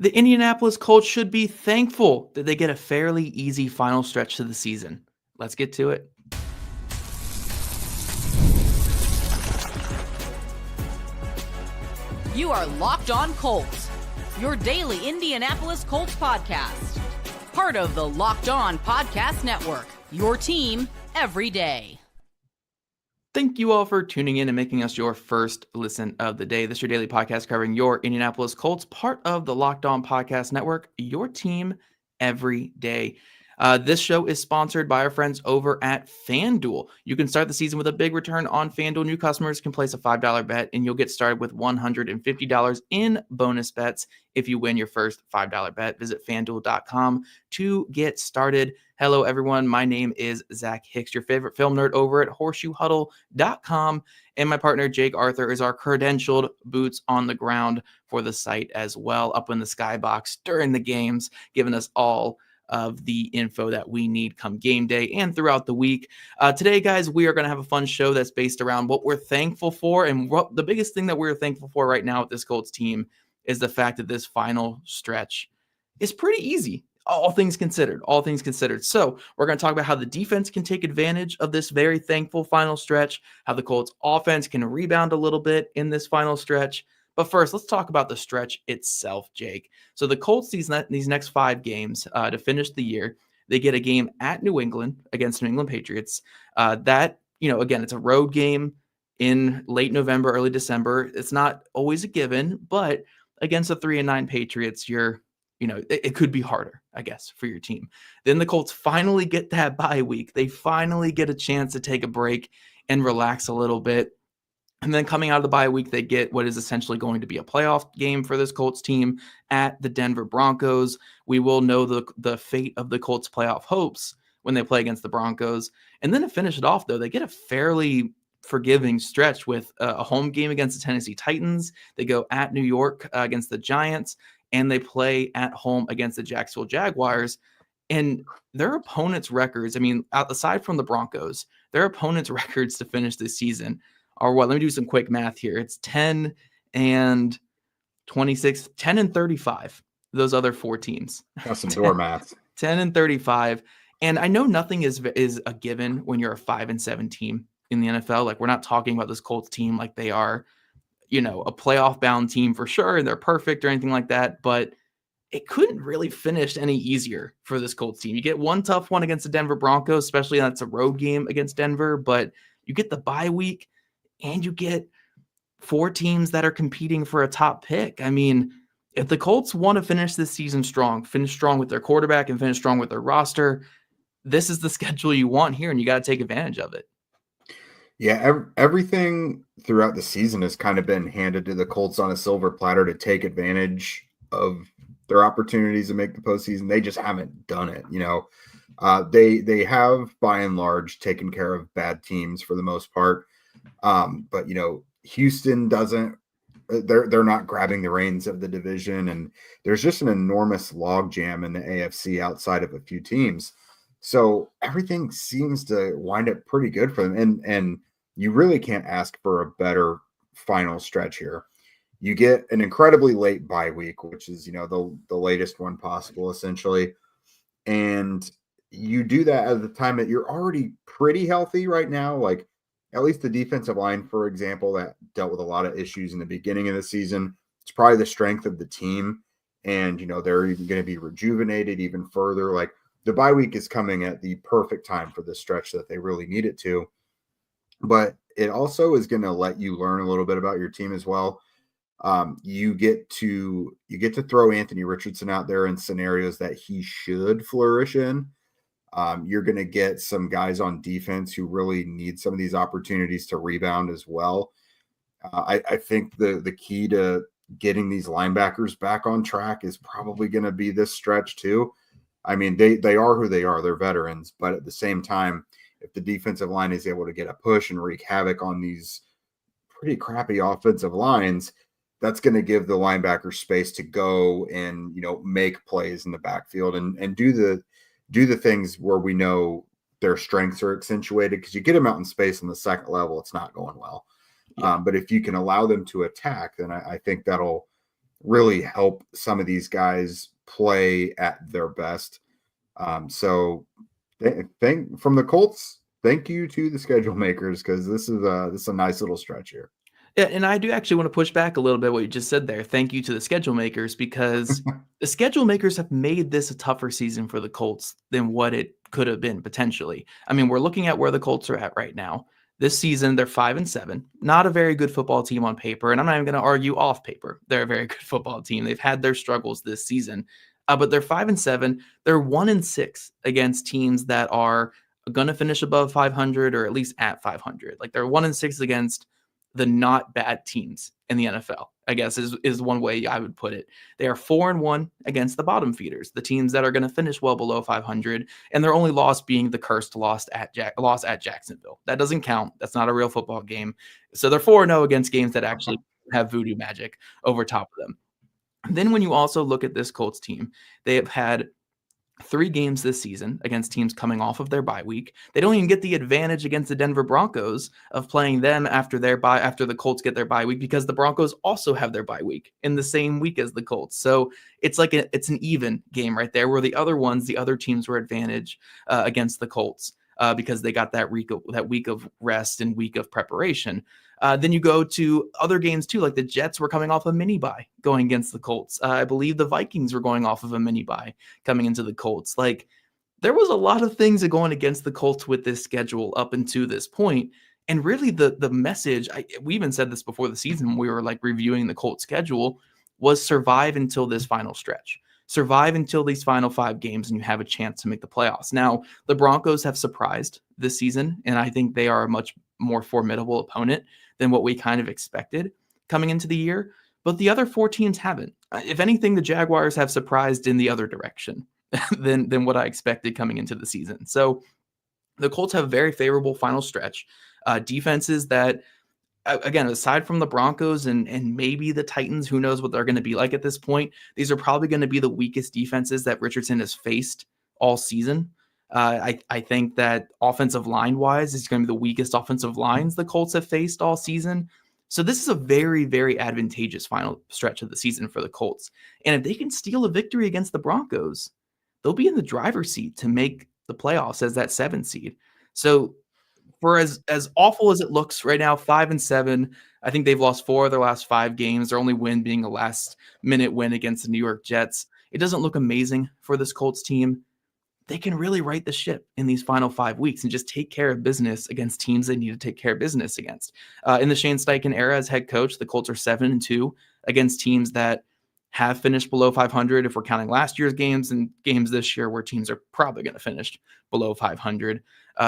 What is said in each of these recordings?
The Indianapolis Colts should be thankful that they get a fairly easy final stretch to the season. Let's get to it. You are Locked On Colts, your daily Indianapolis Colts podcast. Part of the Locked On Podcast Network, your team every day. Thank you all for tuning in and making us your first listen of the day. This is your daily podcast covering your Indianapolis Colts, part of the Locked On Podcast Network, your team every day. This show is sponsored by our friends over at FanDuel. You can start the season with a big return on FanDuel. New customers can place a $5 bet, and you'll get started with $150 in bonus bets if you win your first $5 bet. Visit FanDuel.com to get started. Hello, everyone. My name is Zach Hicks, your favorite film nerd over at HorseshoeHuddle.com, and my partner Jake Arthur is our credentialed boots on the ground for the site as well, up in the skybox during the games, giving us all of the info that we need come game day and throughout the week. Today, guys, we are going to have a fun show that's based around what we're thankful for. And what the biggest thing that we're thankful for right now with this Colts team is the fact that this final stretch is pretty easy. All things considered. So we're going to talk about how the defense can take advantage of this very thankful final stretch, how the Colts offense can rebound a little bit in this final stretch. But first, let's talk about the stretch itself, Jake. So the Colts, these next 5 games to finish the year, they get a game at New England against New England Patriots. Again, it's a road game in late November, early December. It's not always a given, but against the 3-9 Patriots, it could be harder, I guess, for your team. Then the Colts finally get that bye week. They finally get a chance to take a break and relax a little bit. And then coming out of the bye week, they get what is essentially going to be a playoff game for this Colts team at the Denver Broncos. We will know the fate of the Colts' playoff hopes when they play against the Broncos. And then to finish it off, though, they get a fairly forgiving stretch with a home game against the Tennessee Titans. They go at New York against the Giants, and they play at home against the Jacksonville Jaguars. And their opponents' records, aside from the Broncos, their opponents' records to finish this season are what? Let me do some quick math here. It's 10 and 26, 10 and 35, those other 4 teams. That's some door math. 10 and 35. And I know nothing is a given when you're a 5-7 team in the NFL. Like, we're not talking about this Colts team like they are, a playoff bound team for sure, and they're perfect or anything like that. But it couldn't really finish any easier for this Colts team. You get one tough one against the Denver Broncos, especially that's a road game against Denver, but you get the bye week, and you get 4 teams that are competing for a top pick. If the Colts want to finish this season strong, finish strong with their quarterback and finish strong with their roster, this is the schedule you want here, and you got to take advantage of it. Yeah, everything throughout the season has kind of been handed to the Colts on a silver platter to take advantage of their opportunities to make the postseason. They just haven't done it. They have, by and large, taken care of bad teams for the most part. But Houston doesn't, they're not grabbing the reins of the division, and there's just an enormous logjam in the AFC outside of a few teams. So everything seems to wind up pretty good for them. And you really can't ask for a better final stretch here. You get an incredibly late bye week, which is, the latest one possible essentially. And you do that at the time that you're already pretty healthy right now. Like, at least the defensive line, for example, that dealt with a lot of issues in the beginning of the season. It's probably the strength of the team. And, they're even going to be rejuvenated even further. Like, the bye week is coming at the perfect time for this stretch that they really need it to. But it also is going to let you learn a little bit about your team as well. You get to throw Anthony Richardson out there in scenarios that he should flourish in. You're going to get some guys on defense who really need some of these opportunities to rebound as well. I think the key to getting these linebackers back on track is probably going to be this stretch too. They are who they are. They're veterans, but at the same time, if the defensive line is able to get a push and wreak havoc on these pretty crappy offensive lines, that's going to give the linebackers space to go and, make plays in the backfield and do the things where we know their strengths are accentuated, because you get them out in space on the second level, it's not going well. Yeah. But if you can allow them to attack, then I think that'll really help some of these guys play at their best. So from the Colts, thank you to the schedule makers, because this is a nice little stretch here. Yeah, and I do actually want to push back a little bit what you just said there. Thank you to the schedule makers, because the schedule makers have made this a tougher season for the Colts than what it could have been potentially. I mean, we're looking at where the Colts are at right now. This season, they're 5-7, not a very good football team on paper, and I'm not even going to argue off paper. They're a very good football team. They've had their struggles this season, but they're 5-7. They're 1-6 against teams that are going to finish above 500 or at least at 500. Like, they're 1-6 against the not bad teams in the NFL, I guess is one way I would put it. They are 4-1 against the bottom feeders, the teams that are going to finish well below 500, and their only loss being the cursed loss at Jacksonville. That doesn't count. That's not a real football game. So they're 4-0 against games that actually have voodoo magic over top of them. And then when you also look at this Colts team, they have had 3 games this season against teams coming off of their bye week. They don't even get the advantage against the Denver Broncos of playing them after the Colts get their bye week, because the Broncos also have their bye week in the same week as the Colts. So it's like it's an even game right there, where the other teams were advantage against the Colts because they got that week of rest and week of preparation. Then you go to other games too, like the Jets were coming off a mini bye going against the Colts. I believe the Vikings were going off of a mini bye coming into the Colts. Like, there was a lot of things going against the Colts with this schedule up until this point. And really the message, we even said this before the season when we were like reviewing the Colts schedule, was survive until this final stretch. Survive until these final 5 games and you have a chance to make the playoffs. Now, the Broncos have surprised this season, and I think they are a much more formidable opponent than what we kind of expected coming into the year. But the other 4 teams haven't. If anything, the Jaguars have surprised in the other direction than what I expected coming into the season. So the Colts have a very favorable final stretch. Defenses that, again, aside from the Broncos and maybe the Titans, who knows what they're going to be like at this point, these are probably going to be the weakest defenses that Richardson has faced all season. I think that offensive line-wise is going to be the weakest offensive lines the Colts have faced all season. So this is a very, very advantageous final stretch of the season for the Colts. And if they can steal a victory against the Broncos, they'll be in the driver's seat to make the playoffs as that 7 seed. So for as awful as it looks right now, 5-7, I think they've lost 4 of their last 5 games. Their only win being a last-minute win against the New York Jets. It doesn't look amazing for this Colts team. They can really right the ship in these final 5 weeks and just take care of business against teams they need to take care of business against. In the Shane Steichen era as head coach, the Colts are 7-2 against teams that have finished below 500. If we're counting last year's games and games this year where teams are probably going to finish below 500,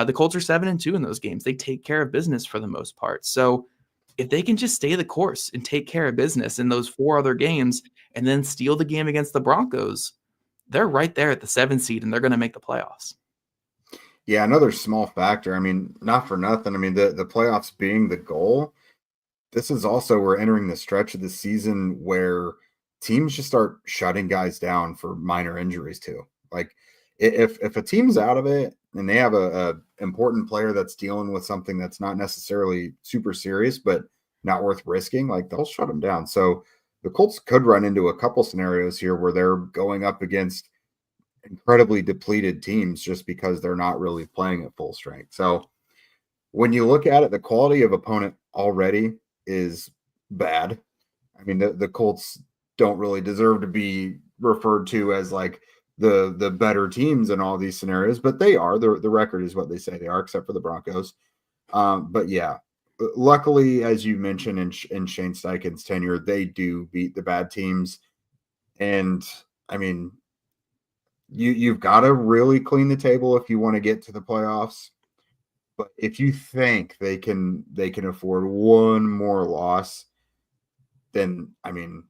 the Colts are 7-2 in those games. They take care of business for the most part. So if they can just stay the course and take care of business in those 4 other games and then steal the game against the Broncos, they're right there at the 7 seed and they're going to make the playoffs. Yeah, another small factor. I mean, not for nothing. I mean, the playoffs being the goal, this is also, we're entering the stretch of the season where teams just start shutting guys down for minor injuries too. Like, if a team's out of it and they have a important player that's dealing with something that's not necessarily super serious, but not worth risking, like, they'll shut them down. So the Colts could run into a couple scenarios here where they're going up against incredibly depleted teams just because they're not really playing at full strength. So when you look at it, the quality of opponent already is bad. I mean, the Colts don't really deserve to be referred to as like the better teams in all these scenarios, but they are. The record is what they say they are, except for the Broncos. But yeah, luckily, as you mentioned in Shane Steichen's tenure, they do beat the bad teams. And I mean, you've got to really clean the table if you want to get to the playoffs. But if you think they can afford one more loss, then I mean,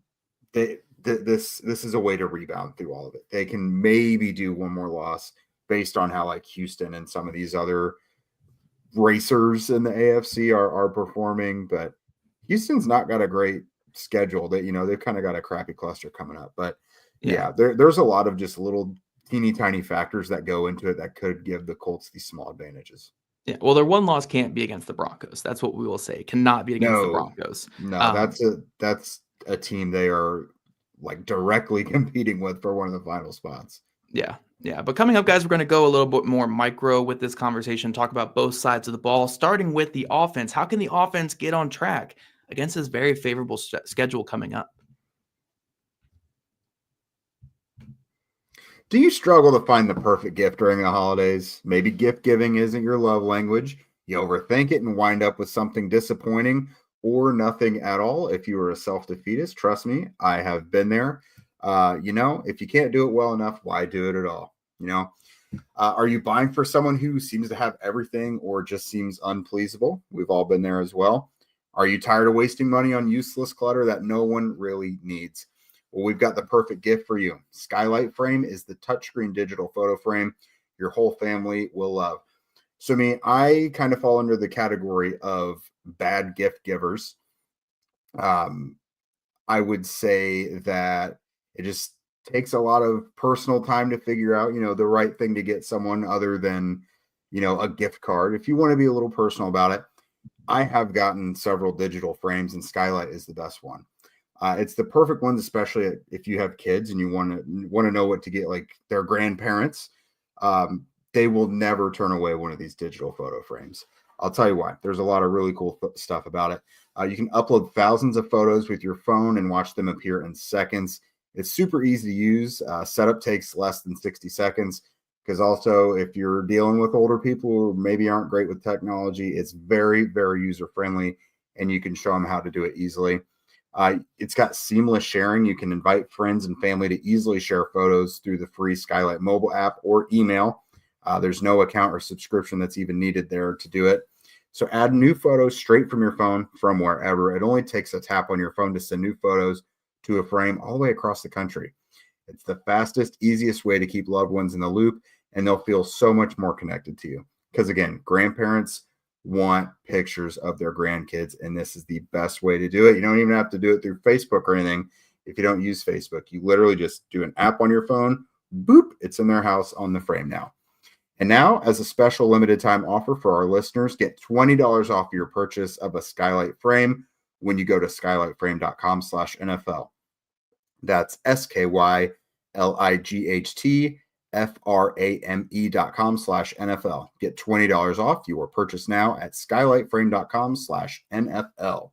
this is a way to rebound through all of it. They can maybe do one more loss based on how like Houston and some of these other racers in the AFC are performing, but Houston's not got a great schedule. That, you know, they've kind of got a crappy cluster coming up. But yeah, there's a lot of just little teeny tiny factors that go into it that could give the Colts these small advantages. Yeah, well, their one loss can't be against the Broncos. That's what we will say. It cannot be against the Broncos. No, that's a team they are like directly competing with for one of the final spots. Yeah. Yeah. But coming up, guys, we're going to go a little bit more micro with this conversation, talk about both sides of the ball, starting with the offense. How can the offense get on track against this very favorable schedule coming up? Do you struggle to find the perfect gift during the holidays? Maybe gift giving isn't your love language. You overthink it and wind up with something disappointing or nothing at all. If you are a self-defeatist, trust me, I have been there. If you can't do it well enough, why do it at all? Are you buying for someone who seems to have everything or just seems unpleasable? We've all been there as well. Are you tired of wasting money on useless clutter that no one really needs? Well, we've got the perfect gift for you. Skylight Frame is the touchscreen digital photo frame your whole family will love. So I kind of fall under the category of bad gift givers. I would say that it just takes a lot of personal time to figure out, the right thing to get someone other than, a gift card. If you want to be a little personal about it, I have gotten several digital frames and Skylight is the best one. It's the perfect ones, especially if you have kids and you want to know what to get like their grandparents. They will never turn away one of these digital photo frames. I'll tell you why. There's a lot of really cool stuff about it. You can upload thousands of photos with your phone and watch them appear in seconds. It's super easy to use. Setup takes less than 60 seconds because also if you're dealing with older people who maybe aren't great with technology, it's very, very user-friendly and you can show them how to do it easily. It's got seamless sharing. You can invite friends and family to easily share photos through the free Skylight mobile app or email. There's no account or subscription that's even needed there to do it. So add new photos straight from your phone from wherever. It only takes a tap on your phone to send new photos to a frame all the way across the country. It's the fastest, easiest way to keep loved ones in the loop, and they'll feel so much more connected to you. Because again, grandparents want pictures of their grandkids, and this is the best way to do it. You don't even have to do it through Facebook or anything. If you don't use Facebook, you literally just do an app on your phone, boop, it's in their house on the frame now. And now, as a special limited time offer for our listeners, get $20 off your purchase of a Skylight Frame when you go to skylightframe.com/NFL. That's SKYLIGHTFRAME.com/NFL. Get $20 off your purchase now at skylightframe.com/NFL.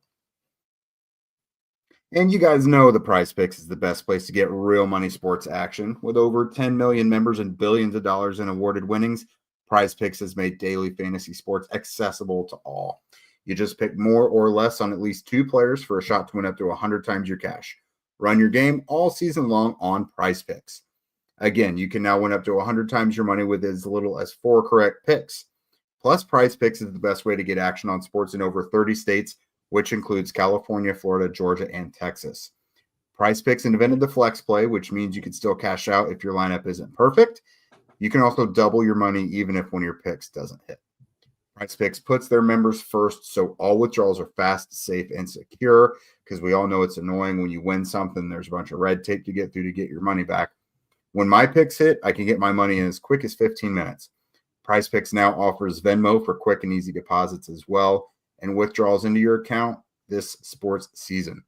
And you guys know the Prize Picks is the best place to get real money sports action. With over 10 million members and billions of dollars in awarded winnings, Prize Picks has made daily fantasy sports accessible to all. You just pick more or less on at least 2 players for a shot to win up to 100 times your cash. Run your game all season long on Prize Picks. Again, you can now win up to 100 times your money with as little as 4 correct picks. Plus, Prize Picks is the best way to get action on sports in over 30 states, which includes California, Florida, Georgia, and Texas. Prize Picks invented the flex play, which means you can still cash out if your lineup isn't perfect. You can also double your money even if one of your picks doesn't hit. Prize Picks puts their members first, so all withdrawals are fast, safe, and secure, because we all know it's annoying when you win something, there's a bunch of red tape to get through to get your money back. When my picks hit, I can get my money in as quick as 15 minutes. Prize Picks now offers Venmo for quick and easy deposits as well, and withdrawals into your account this sports season.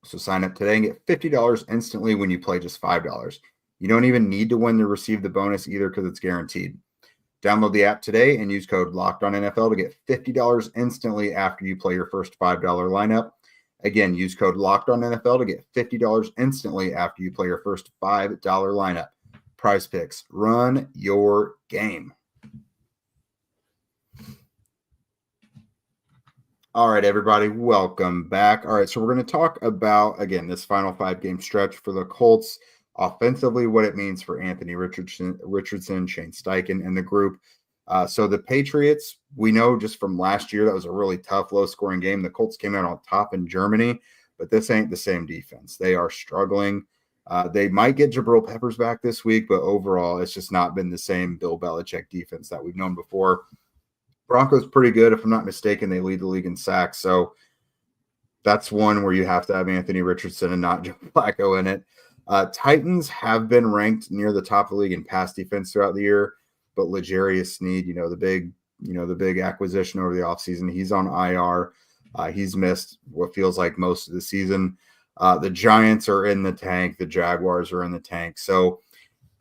So sign up today and get $50 instantly when you play just $5. You don't even need to win to receive the bonus either because it's guaranteed. Download the app today and use code LOCKEDONNFL to get $50 instantly after you play your first $5 lineup. Again, use code LOCKEDONNFL to get $50 instantly after you play your first $5 lineup. Prize Picks, run your game. All right, everybody, welcome back. All right, so we're going to talk about, again, this final 5-game stretch for the Colts. Offensively, what it means for Anthony Richardson, Shane Steichen, and the group. So the Patriots, we know just from last year, that was a really tough, low-scoring game. The Colts came out on top in Germany, but this ain't the same defense. They are struggling. They might get Jabril Peppers back this week, but overall, it's just not been the same Bill Belichick defense that we've known before. Broncos pretty good. If I'm not mistaken, they lead the league in sacks. So that's one where you have to have Anthony Richardson and not Joe Flacco in it. Titans have been ranked near the top of the league in pass defense throughout the year, but L'Jarius Sneed, the big acquisition over the offseason, he's on IR. He's missed what feels like most of the season. The Giants are in the tank. The Jaguars are in the tank. So,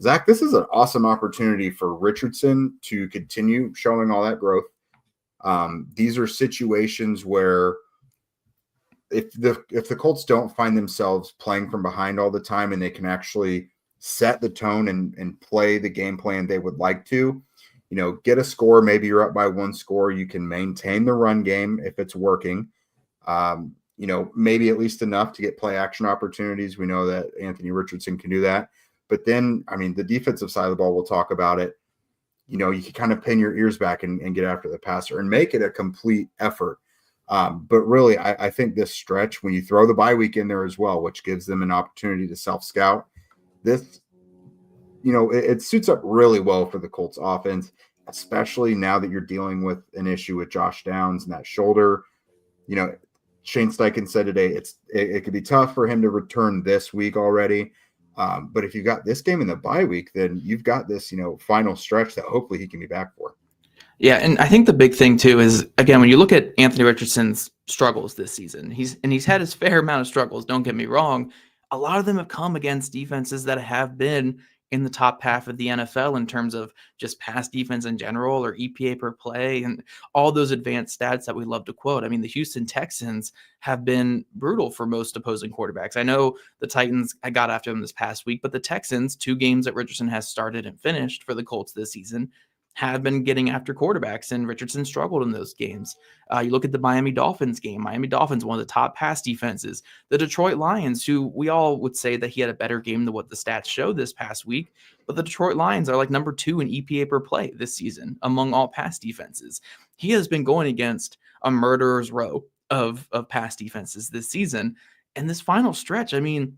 Zach, this is an awesome opportunity for Richardson to continue showing all that growth. These are situations where if the Colts don't find themselves playing from behind all the time and they can actually set the tone and play the game plan they would like to, get a score. Maybe you're up by one score. You can maintain the run game if it's working. Maybe at least enough to get play action opportunities. We know that Anthony Richardson can do that. But then, the defensive side of the ball, we'll talk about it. You can kind of pin your ears back and get after the passer and make it a complete effort. But really, I think this stretch, when you throw the bye week in there as well, which gives them an opportunity to self-scout, this, it suits up really well for the Colts offense, especially now that you're dealing with an issue with Josh Downs and that shoulder. Shane Steichen said today it could be tough for him to return this week already. But if you got this game in the bye week, then you've got this, final stretch that hopefully he can be back for. Yeah, and I think the big thing too is, again, when you look at Anthony Richardson's struggles this season, he's had his fair amount of struggles, don't get me wrong. A lot of them have come against defenses that have been in the top half of the NFL in terms of just pass defense in general, or EPA per play, and all those advanced stats that we love to quote. The Houston Texans have been brutal for most opposing quarterbacks. I know the Titans, I got after them this past week, but the Texans, 2 games that Richardson has started and finished for the Colts this season, have been getting after quarterbacks, and Richardson struggled in those games. You look at the Miami Dolphins game. Miami Dolphins, one of the top pass defenses. The Detroit Lions, who we all would say that he had a better game than what the stats show this past week, but the Detroit Lions are like number 2 in EPA per play this season among all pass defenses. He has been going against a murderer's row of pass defenses this season. And this final stretch, the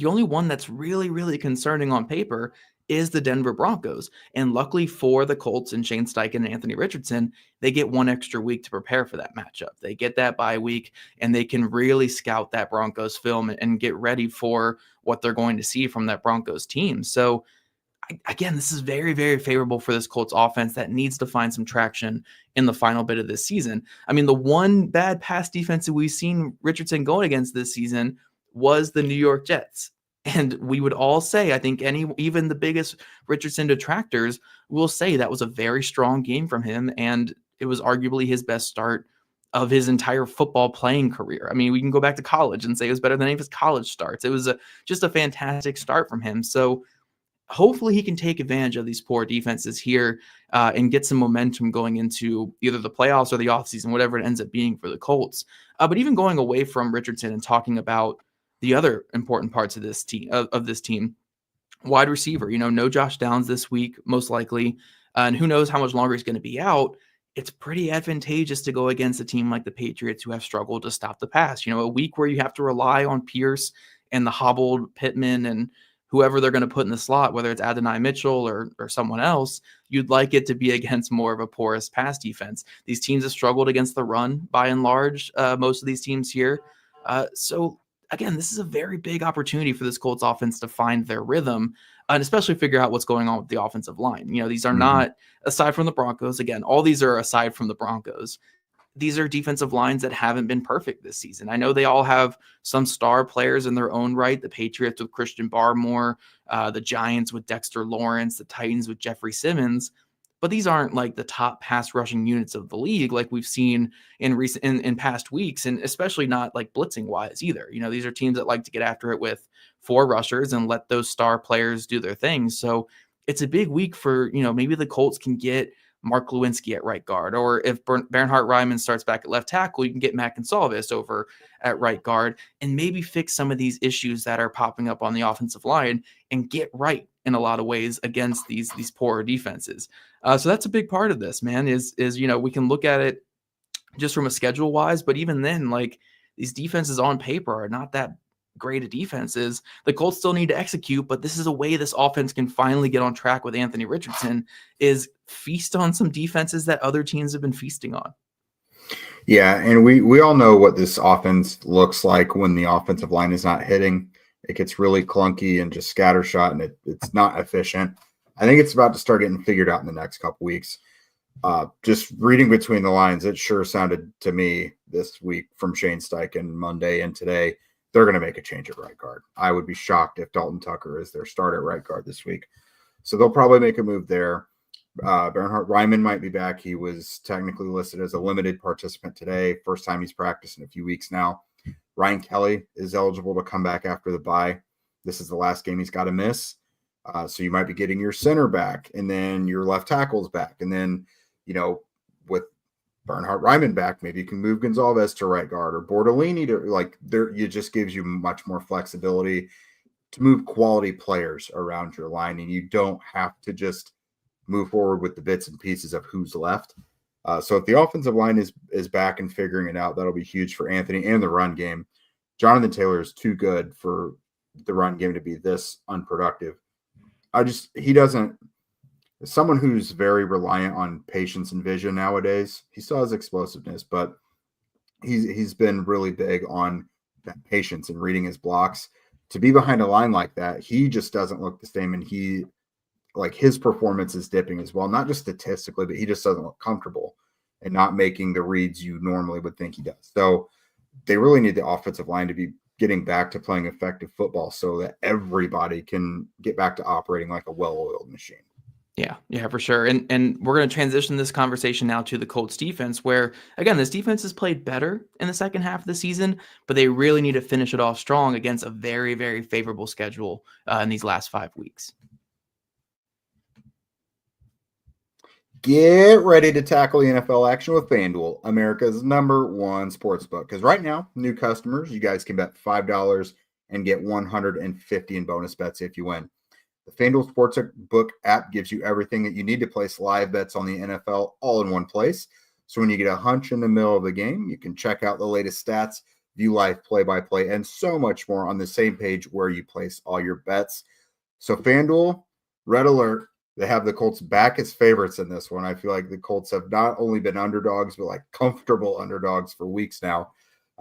only one that's really, really concerning on paper is the Denver Broncos. And luckily for the Colts and Shane Steichen and Anthony Richardson, they get one extra week to prepare for that matchup. They get that bye week, and they can really scout that Broncos film and get ready for what they're going to see from that Broncos team. So again, this is very, very favorable for this Colts offense that needs to find some traction in the final bit of this season. The one bad pass defense that we've seen Richardson going against this season was the New York Jets. And we would all say, I think even the biggest Richardson detractors will say that was a very strong game from him, and it was arguably his best start of his entire football playing career. We can go back to college and say it was better than any of his college starts. It was just a fantastic start from him. So hopefully he can take advantage of these poor defenses here and get some momentum going into either the playoffs or the offseason, whatever it ends up being for the Colts. But even going away from Richardson and talking about the other important parts of this team, wide receiver, no Josh Downs this week, most likely. And who knows how much longer he's going to be out. It's pretty advantageous to go against a team like the Patriots, who have struggled to stop the pass. A week where you have to rely on Pierce and the hobbled Pittman and whoever they're going to put in the slot, whether it's Adonai Mitchell or someone else, you'd like it to be against more of a porous pass defense. These teams have struggled against the run by and large, most of these teams here. So again, this is a very big opportunity for this Colts offense to find their rhythm and especially figure out what's going on with the offensive line. These are not, aside from the Broncos, again, all these are aside from the Broncos. These are defensive lines that haven't been perfect this season. I know they all have some star players in their own right. The Patriots with Christian Barmore, the Giants with Dexter Lawrence, the Titans with Jeffrey Simmons. But these aren't like the top pass rushing units of the league like we've seen in past weeks, and especially not like blitzing wise either. These are teams that like to get after it with 4 rushers and let those star players do their thing. So it's a big week for, maybe the Colts can get Mark Lewinsky at right guard, or if Bernhard Raimann starts back at left tackle, you can get Matt Gonsalves over at right guard and maybe fix some of these issues that are popping up on the offensive line and get right in a lot of ways against these poorer defenses. So that's a big part of this, man, is we can look at it just from a schedule wise, but even then, like, these defenses on paper are not that great of defenses. The Colts still need to execute, but this is a way this offense can finally get on track with Anthony Richardson, is feast on some defenses that other teams have been feasting on. Yeah, and we all know what this offense looks like when the offensive line is not hitting. It gets really clunky and just scattershot, and it's not efficient. I think it's about to start getting figured out in the next couple weeks. Just reading between the lines, it sure sounded to me this week from Shane Steichen Monday and today they're going to make a change at right guard. I would be shocked if Dalton Tucker is their start at right guard this week. So they'll probably make a move there. Bernhard Raimann might be back. He was technically listed as a limited participant today. First time he's practiced in a few weeks now. Ryan Kelly is eligible to come back after the bye. This is the last game he's got to miss. So you might be getting your center back, and then your left tackles back. And then, with Bernhard Raimann back, maybe you can move Gonzalez to right guard or Bordolini to it just gives you much more flexibility to move quality players around your line. And you don't have to just move forward with the bits and pieces of who's left. So if the offensive line is back and figuring it out, that'll be huge for Anthony and the run game. Jonathan Taylor is too good for the run game to be this unproductive. Someone who's very reliant on patience and vision nowadays. He still has explosiveness, but he's been really big on that patience and reading his blocks. To be behind a line like that, he just doesn't look the same, and his performance is dipping as well, not just statistically, but he just doesn't look comfortable and not making the reads you normally would think he does. So they really need the offensive line to be getting back to playing effective football so that everybody can get back to operating like a well-oiled machine. Yeah, for sure. And we're going to transition this conversation now to the Colts defense, where, again, this defense has played better in the second half of the season, but they really need to finish it off strong against a very, very favorable schedule in these last 5 weeks. Get ready to tackle the NFL action with FanDuel, America's #1 sportsbook. Because right now, new customers, you guys can bet $5 and get $150 in bonus bets if you win. The FanDuel Sportsbook app gives you everything that you need to place live bets on the NFL all in one place. So when you get a hunch in the middle of the game, you can check out the latest stats, view live play-by-play, and so much more on the same page where you place all your bets. So FanDuel, red alert, they have the Colts back as favorites in this one. I feel like the Colts have not only been underdogs, but comfortable underdogs for weeks now.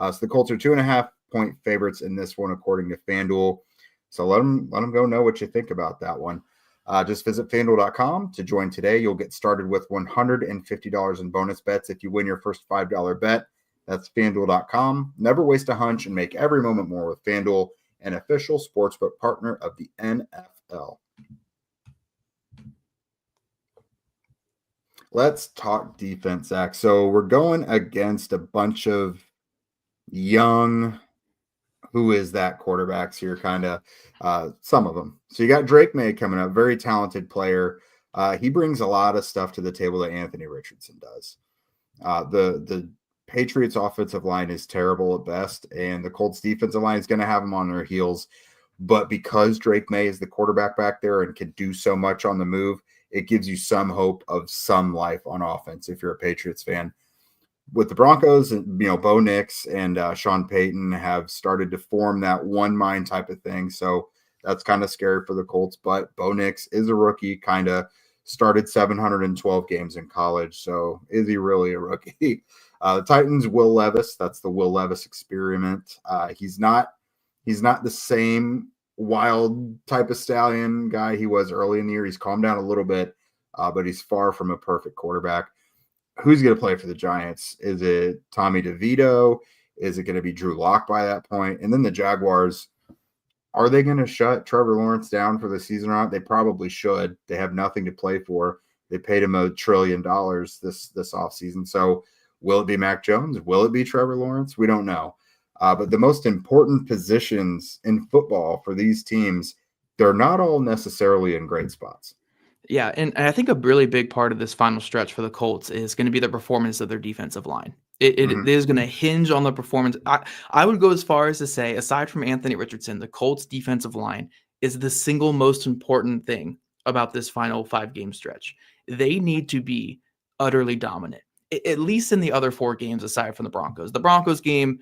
So the Colts are 2.5-point favorites in this one, according to FanDuel. So let them go know what you think about that one. Just visit FanDuel.com to join today. You'll get started with $150 in bonus bets if you win your first $5 bet. That's FanDuel.com. Never waste a hunch and make every moment more with FanDuel, an official sportsbook partner of the NFL. Let's talk defense, Zach. So we're going against a bunch of young, who is that quarterbacks here, kind of some of them. So you got Drake May coming up, very talented player. He brings a lot of stuff to the table that Anthony Richardson does. The Patriots offensive line is terrible at best, and the Colts defensive line is going to have them on their heels. But because Drake May is the quarterback back there and can do so much on the move, it gives you some hope of some life on offense if you're a Patriots fan. With the Broncos, Bo Nix and Sean Payton have started to form that one mind type of thing. So that's kind of scary for the Colts. But Bo Nix is a rookie, kind of started 712 games in college. So is he really a rookie? The Titans, Will Levis. That's the Will Levis experiment. He's not the same wild type of stallion guy he was early in the year. He's calmed down a little bit, but he's far from a perfect quarterback. Who's going to play for the Giants? Is it Tommy DeVito? Is it going to be Drew Lock by that point? And then the Jaguars, are they going to shut Trevor Lawrence down for the season or not? They probably should. They have nothing to play for. They paid him $1 trillion this offseason. So will it be Mac Jones? Will it be Trevor Lawrence? We don't know. But the most important positions in football for these teams, they're not all necessarily in great spots. Yeah, and I think a really big part of this final stretch for the Colts is going to be the performance of their defensive line. It is going to hinge on the performance. I would go as far as to say, aside from Anthony Richardson, the Colts defensive line is the single most important thing about this final 5-game stretch. They need to be utterly dominant, at least in the other 4 games aside from the Broncos. The Broncos game,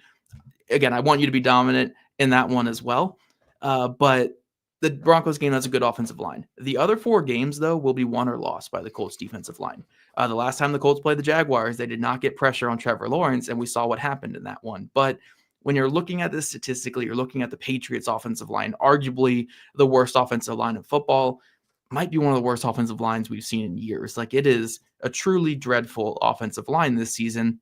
again, I want you to be dominant in that one as well. But the Broncos game, that's a good offensive line. The other 4 games, though, will be won or lost by the Colts defensive line. The last time the Colts played the Jaguars, they did not get pressure on Trevor Lawrence, and we saw what happened in that one. But when you're looking at this statistically, you're looking at the Patriots offensive line, arguably the worst offensive line in football, might be one of the worst offensive lines we've seen in years. It is a truly dreadful offensive line this season.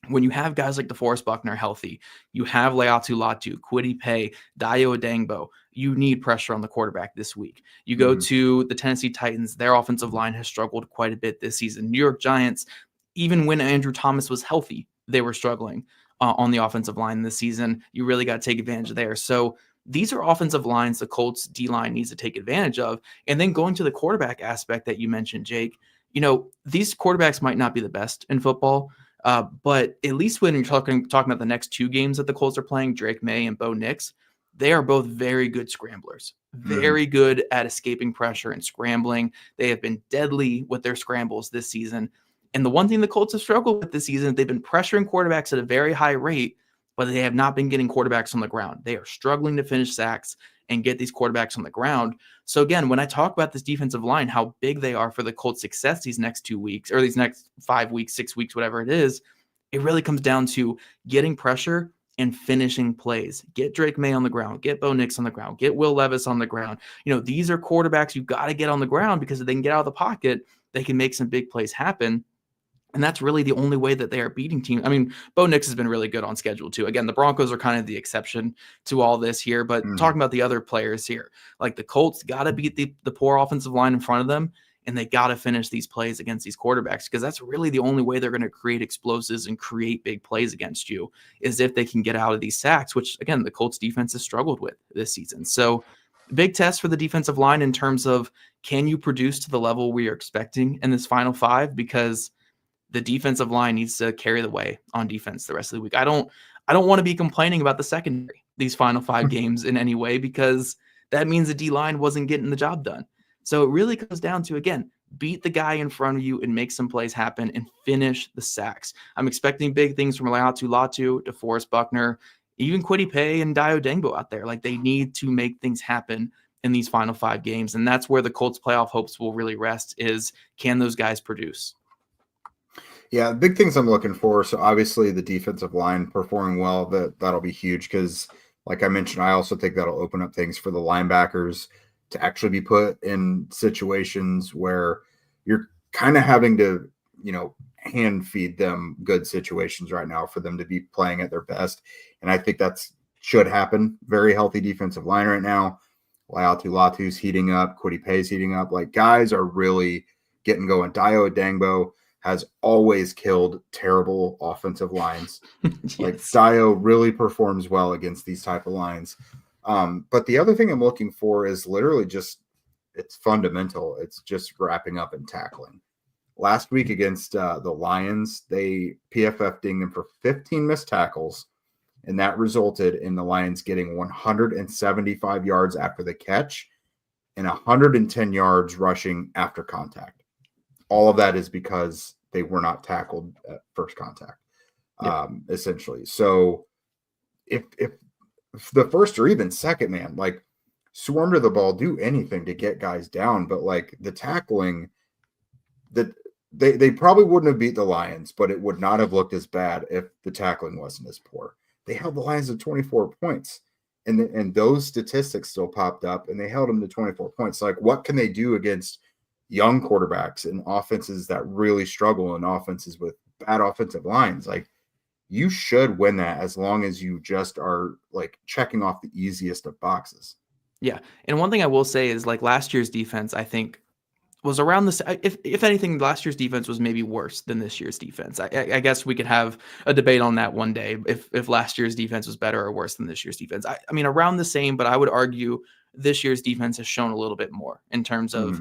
when you have guys like DeForest Buckner healthy, you have Leatu Latu, Kwity Paye, Dayo Adangbo, you need pressure on the quarterback this week. You go to the Tennessee Titans, their offensive line has struggled quite a bit this season. New York Giants, even when Andrew Thomas was healthy, they were struggling on the offensive line this season. You really got to take advantage of there. So these are offensive lines the Colts D-line needs to take advantage of. And then going to the quarterback aspect that you mentioned, Jake, these quarterbacks might not be the best in football, but at least when you're talking about the next two games that the Colts are playing, Drake May and Bo Nix, they are both very good scramblers, very good at escaping pressure and scrambling. They have been deadly with their scrambles this season. And the one thing the Colts have struggled with this season, they've been pressuring quarterbacks at a very high rate, but they have not been getting quarterbacks on the ground. They are struggling to finish sacks and get these quarterbacks on the ground. So again, when I talk about this defensive line, how big they are for the Colts' success these next 2 weeks, or these next 5 weeks, 6 weeks, whatever it is, it really comes down to getting pressure and finishing plays. Get Drake May on the ground, get Bo Nix on the ground, get Will Levis on the ground. These are quarterbacks you've got to get on the ground, because if they can get out of the pocket, they can make some big plays happen. And that's really the only way that they are beating teams. I mean, Bo Nix has been really good on schedule too. Again, the Broncos are kind of the exception to all this here, but talking about the other players here, like the Colts got to beat the poor offensive line in front of them, and they got to finish these plays against these quarterbacks, because that's really the only way they're going to create explosives and create big plays against you, is if they can get out of these sacks, which again, the Colts defense has struggled with this season. So big test for the defensive line in terms of, can you produce to the level we are expecting in this final five? Because the defensive line needs to carry the way on defense the rest of the week. I don't want to be complaining about the secondary these final 5 games in any way, because that means the D-line wasn't getting the job done. So it really comes down to, again, beat the guy in front of you and make some plays happen and finish the sacks. I'm expecting big things from Leatu Latu, DeForest Buckner, even Kwity Paye and Dayo Adangbo out there. Like, they need to make things happen in these final 5 games. And that's where the Colts playoff hopes will really rest, is can those guys produce? Yeah, big things I'm looking for. So obviously the defensive line performing well, that'll be huge, because like I mentioned, I also think that'll open up things for the linebackers to actually be put in situations where you're kind of having to, hand feed them good situations right now for them to be playing at their best. And I think that's should happen. Very healthy defensive line right now. Leatu Latu's heating up, Kwity Paye's heating up. Like, guys are really getting going. Dayo Adangbo has always killed terrible offensive lines. Yes. Like, Dayo really performs well against these type of lines. But the other thing I'm looking for is literally just, it's fundamental. It's just wrapping up and tackling. Last week against the Lions, they PFF'd them for 15 missed tackles, and that resulted in the Lions getting 175 yards after the catch and 110 yards rushing after contact. All of that is because they were not tackled at first contact, essentially. So if the first or even second, man, like, swarm to the ball, do anything to get guys down. But like, the tackling, that they probably wouldn't have beat the Lions, but it would not have looked as bad if the tackling wasn't as poor. They held the Lions to 24 points, and those statistics still popped up, and they held them to 24 points. Like, what can they do against young quarterbacks and offenses that really struggle, and offenses with bad offensive lines? Like, you should win that as long as you just are like checking off the easiest of boxes. Yeah. And one thing I will say is, like, last year's defense, I think, was around this. If anything, last year's defense was maybe worse than this year's defense. I guess we could have a debate on that one day, if last year's defense was better or worse than this year's defense. I mean, around the same, but I would argue this year's defense has shown a little bit more in terms of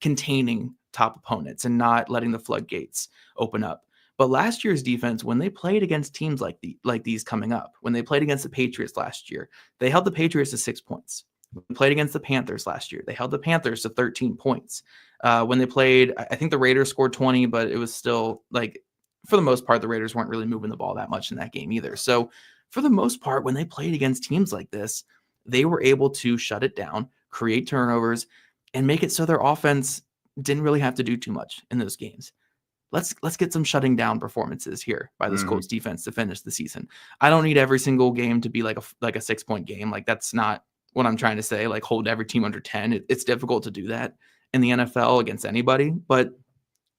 containing top opponents and not letting the floodgates open up. But last year's defense, when they played against teams like these coming up, when they played against the Patriots last year, they held the Patriots to 6 points. When they played against the Panthers last year, they held the Panthers to 13 points. When they played, I think the Raiders scored 20, but it was still, like, for the most part, the Raiders weren't really moving the ball that much in that game either. So for the most part, when they played against teams like this, they were able to shut it down, create turnovers, and make it so their offense didn't really have to do too much in those games. Let's get some shutting down performances here by this Colts defense to finish the season. I don't need every single game to be like a 6-point game. Like, that's not what I'm trying to say. Like, hold every team under 10. It's difficult to do that in the NFL against anybody, but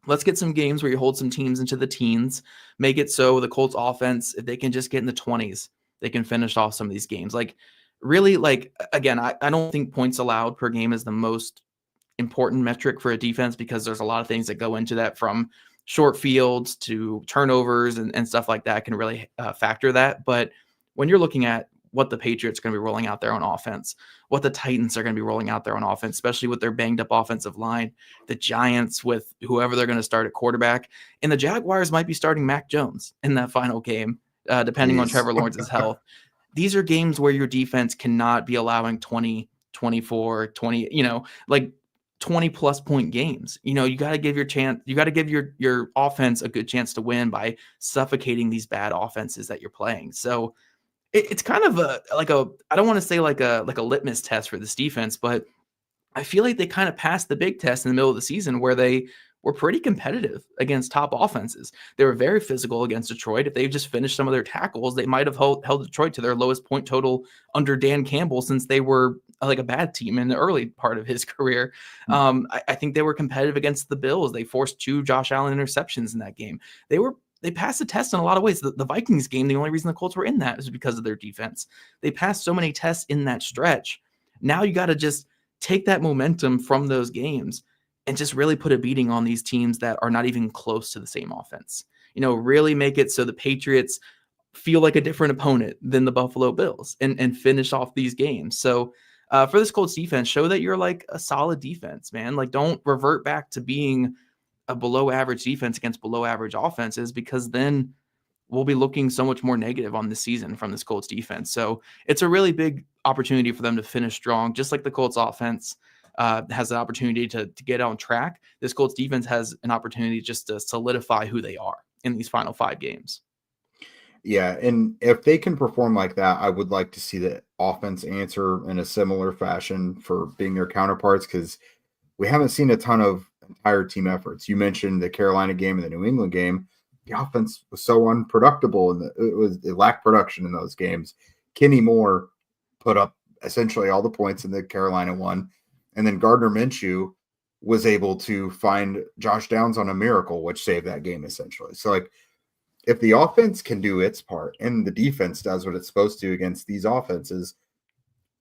let's get some games where you hold some teams into the teens, make it so the Colts offense, if they can just get in the 20s, they can finish off some of these games. Like, really, like, again, I don't think points allowed per game is the most important metric for a defense, because there's a lot of things that go into that, from short fields to turnovers and stuff like that can really factor that. But when you're looking at what the Patriots are going to be rolling out there on offense, what the Titans are going to be rolling out there on offense, especially with their banged up offensive line, the Giants with whoever they're going to start at quarterback, and the Jaguars might be starting Mac Jones in that final game, depending on Trevor Lawrence's health. These are games where your defense cannot be allowing 20, 24, 20, like 20 plus point games. You got to give your offense a good chance to win by suffocating these bad offenses that you're playing. So it's kind of I don't want to say like a litmus test for this defense, but I feel like they kind of passed the big test in the middle of the season, where they were pretty competitive against top offenses. They were very physical against Detroit. If they just finished some of their tackles, they might have held Detroit to their lowest point total under Dan Campbell since they were like a bad team in the early part of his career. I think they were competitive against the Bills. They forced 2 Josh Allen interceptions in that game. They passed the test in a lot of ways. The Vikings game, the only reason the Colts were in that is because of their defense. They passed so many tests in that stretch. Now you got to just take that momentum from those games and just really put a beating on these teams that are not even close to the same offense. Really make it so the Patriots feel like a different opponent than the Buffalo Bills and finish off these games. So for this Colts defense, show that you're like a solid defense, man. Like, don't revert back to being a below average defense against below average offenses, because then we'll be looking so much more negative on this season from this Colts defense. So it's a really big opportunity for them to finish strong, just like the Colts offense has an opportunity to get on track. This Colts defense has an opportunity just to solidify who they are in these final 5 games. Yeah, and if they can perform like that, I would like to see the offense answer in a similar fashion for being their counterparts, because we haven't seen a ton of entire team efforts. You mentioned the Carolina game and the New England game. The offense was so unpredictable, and it lacked production in those games. Kenny Moore put up essentially all the points in the Carolina one, and then Gardner Minshew was able to find Josh Downs on a miracle, which saved that game essentially. So, like, if the offense can do its part and the defense does what it's supposed to against these offenses,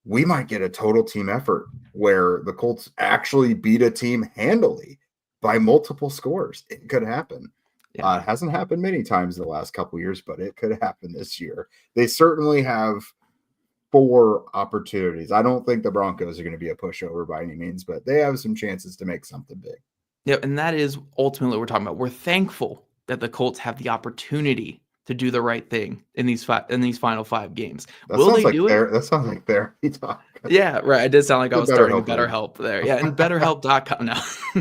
we might get a total team effort where the Colts actually beat a team handily by multiple scores. It could happen. Yeah. It hasn't happened many times in the last couple of years, but it could happen this year. They certainly have 4 opportunities. I don't think the Broncos are going to be a pushover by any means, but they have some chances to make something big. Yeah, and that is ultimately what we're talking about. We're thankful that the Colts have the opportunity to do the right thing in these final 5 games. Will they do it? That sounds like therapy talk. Yeah, right. It did sound like I was starting BetterHelp BetterHelp there. Yeah, and BetterHelp.com. No,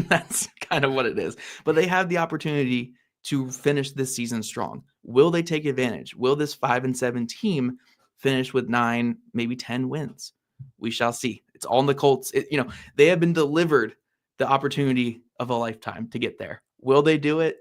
that's kind of what it is. But they have the opportunity to finish this season strong. Will they take advantage? Will this 5-7 team finish with 9, maybe 10 wins? We shall see. It's all in the Colts. They have been delivered the opportunity of a lifetime to get there. Will they do it?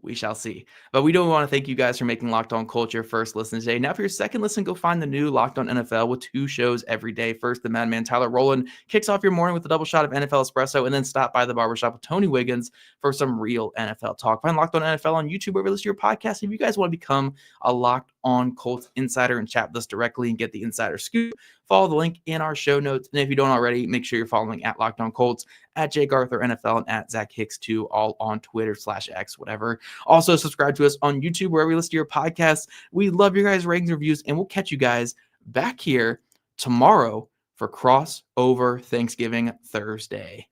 We shall see. But we do want to thank you guys for making Locked On Colts your first listen today. Now, for your second listen, go find the new Locked On NFL with 2 shows every day. First, the Madman Tyler Rowland kicks off your morning with a double shot of NFL espresso, and then stop by the barbershop with Tony Wiggins for some real NFL talk. Find Locked On NFL on YouTube, wherever you listen to your podcast. If you guys want to become a Locked On Colts insider and chat with us directly and get the insider scoop, follow the link in our show notes. And if you don't already, make sure you're following at Locked On Colts, at Jake Arthur NFL, and at Zach Hicks 2, all on Twitter /X, whatever. Also, subscribe to us on YouTube, wherever you listen to your podcasts. We love your guys' ratings and reviews, and we'll catch you guys back here tomorrow for Crossover Thanksgiving Thursday.